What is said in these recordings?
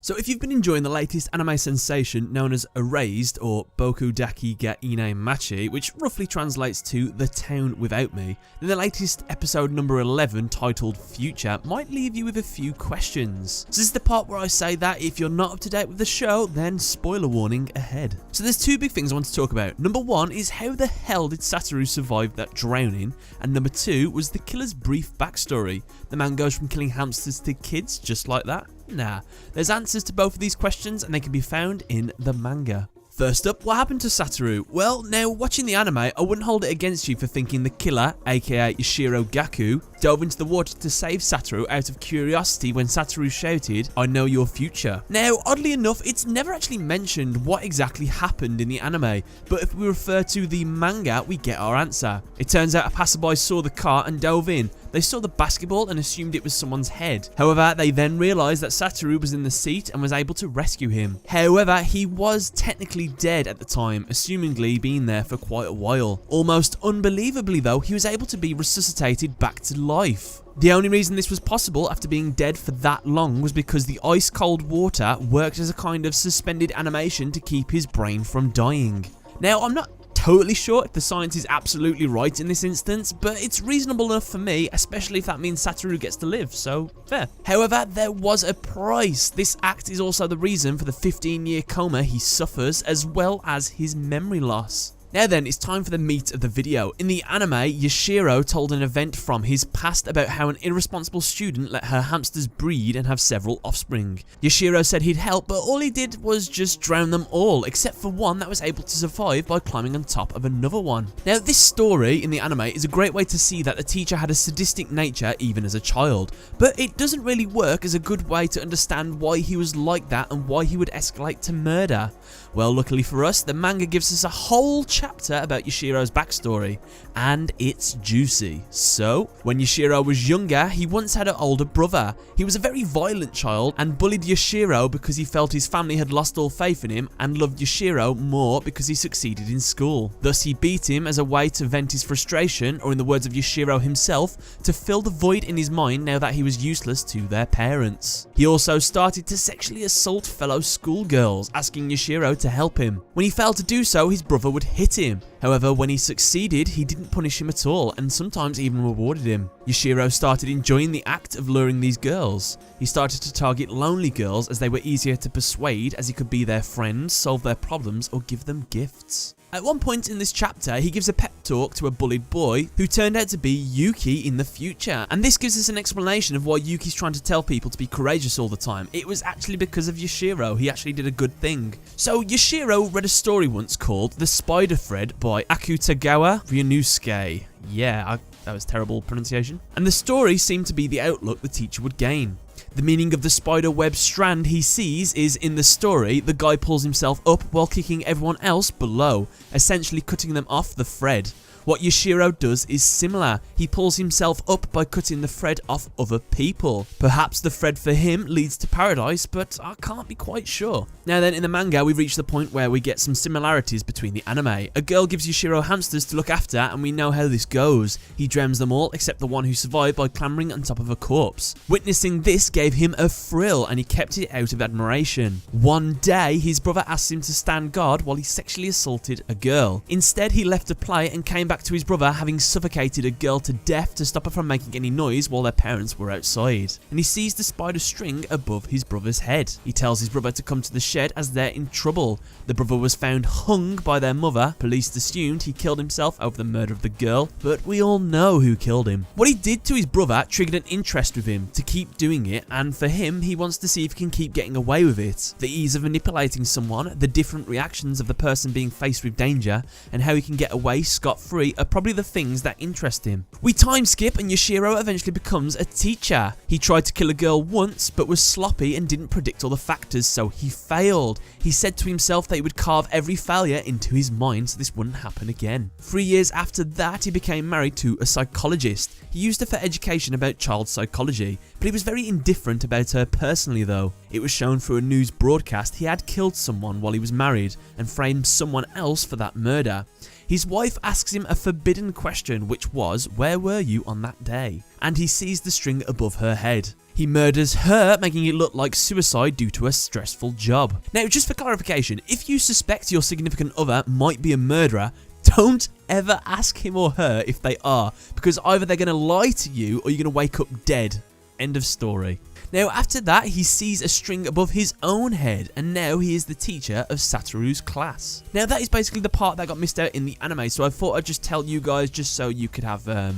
So if you've been enjoying the latest anime sensation known as ERASED, or Boku Dake ga Inai Machi, which roughly translates to The Town Without Me, then the latest episode number 11, titled Future, might leave you with a few questions. So this is the part where I say that if you're not up to date with the show, then spoiler warning ahead. So there's two big things I want to talk about. Number one is how the hell did Satoru survive that drowning, and number two was the killer's brief backstory. The man goes from killing hamsters to kids just like that? Nah, there's answers to both of these questions and they can be found in the manga. First up, what happened to Satoru? Well, now watching the anime, I wouldn't hold it against you for thinking the killer, aka Yashiro Gaku, dove into the water to save Satoru out of curiosity when Satoru shouted, "I know your future." Now, oddly enough, it's never actually mentioned what exactly happened in the anime, but if we refer to the manga, we get our answer. It turns out a passerby saw the car and dove in. They saw the basketball and assumed it was someone's head. However, they then realised that Satoru was in the seat and was able to rescue him. However, he was technically dead at the time, assumingly being there for quite a while. Almost unbelievably though, he was able to be resuscitated back to life. The only reason this was possible after being dead for that long was because the ice cold water worked as a kind of suspended animation to keep his brain from dying. Now, I'm not totally sure if the science is absolutely right in this instance, but it's reasonable enough for me, especially if that means Satoru gets to live, so fair. However, there was a price. This act is also the reason for the 15-year coma he suffers, as well as his memory loss. Now then, it's time for the meat of the video. In the anime, Yashiro told an event from his past about how an irresponsible student let her hamsters breed and have several offspring. Yashiro said he'd help, but all he did was just drown them all, except for one that was able to survive by climbing on top of another one. Now, this story in the anime is a great way to see that the teacher had a sadistic nature even as a child, but it doesn't really work as a good way to understand why he was like that and why he would escalate to murder. Well, luckily for us, the manga gives us a whole chapter about Yashiro's backstory, and it's juicy. So, when Yashiro was younger, he once had an older brother. He was a very violent child and bullied Yashiro because he felt his family had lost all faith in him, and loved Yashiro more because he succeeded in school. Thus, he beat him as a way to vent his frustration, or in the words of Yashiro himself, to fill the void in his mind now that he was useless to their parents. He also started to sexually assault fellow schoolgirls, asking Yashiro to help him. When he failed to do so, his brother would hit him. However, when he succeeded, he didn't punish him at all, and sometimes even rewarded him. Yashiro started enjoying the act of luring these girls. He started to target lonely girls as they were easier to persuade, as he could be their friend, solve their problems, or give them gifts. At one point in this chapter, he gives a pep talk to a bullied boy who turned out to be Yuki in the future. And this gives us an explanation of why Yuki's trying to tell people to be courageous all the time. It was actually because of Yashiro. He actually did a good thing. So Yashiro read a story once called The Spider Thread by Akutagawa Ryunosuke. Yeah, that was terrible pronunciation. And the story seemed to be the outlook the teacher would gain. The meaning of the spider web strand he sees is, in the story, the guy pulls himself up while kicking everyone else below, essentially cutting them off the thread. What Yashiro does is similar. He pulls himself up by cutting the thread off other people. Perhaps the thread for him leads to paradise, but I can't be quite sure. Now then, in the manga, we reach the point where we get some similarities between the anime. A girl gives Yashiro hamsters to look after, and we know how this goes. He drowns them all except the one who survived by clambering on top of a corpse. Witnessing this gave him a thrill, and he kept it out of admiration. One day, his brother asked him to stand guard while he sexually assaulted a girl. Instead, he left the play and came back to his brother, having suffocated a girl to death to stop her from making any noise while their parents were outside. And he sees the spider string above his brother's head. He tells his brother to come to the shed as they're in trouble. The brother was found hung by their mother. Police assumed he killed himself over the murder of the girl, but we all know who killed him. What he did to his brother triggered an interest with him to keep doing it, and for him, he wants to see if he can keep getting away with it. The ease of manipulating someone, the different reactions of the person being faced with danger, and how he can get away scot-free are probably the things that interest him. We time skip and Yashiro eventually becomes a teacher. He tried to kill a girl once but was sloppy and didn't predict all the factors, so he failed. He said to himself that he would carve every failure into his mind so this wouldn't happen again. 3 years after that, he became married to a psychologist. He used her for education about child psychology, but he was very indifferent about her personally though. It was shown through a news broadcast he had killed someone while he was married and framed someone else for that murder. His wife asks him a forbidden question, which was, "Where were you on that day?" And he sees the string above her head. He murders her, making it look like suicide due to a stressful job. Now, just for clarification, if you suspect your significant other might be a murderer, don't ever ask him or her if they are, because either they're going to lie to you or you're going to wake up dead. End of story. Now, after that, he sees a string above his own head, and now he is the teacher of Satoru's class. Now, that is basically the part that got missed out in the anime, so I thought I'd just tell you guys just so you could have a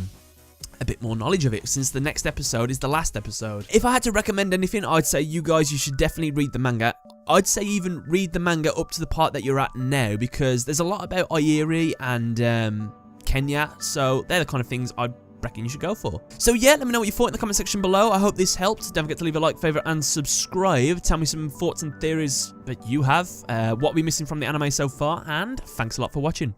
bit more knowledge of it, since the next episode is the last episode. If I had to recommend anything, I'd say you guys, you should definitely read the manga. I'd say even read the manga up to the part that you're at now, because there's a lot about Airi and Kenya, so they're the kind of things I'd reckon you should go for. So yeah, let me know what you thought in the comment section below. I hope this helped. Don't forget to leave a like, favorite, and subscribe. Tell me some thoughts and theories that you have, what we're missing from the anime so far, and thanks a lot for watching.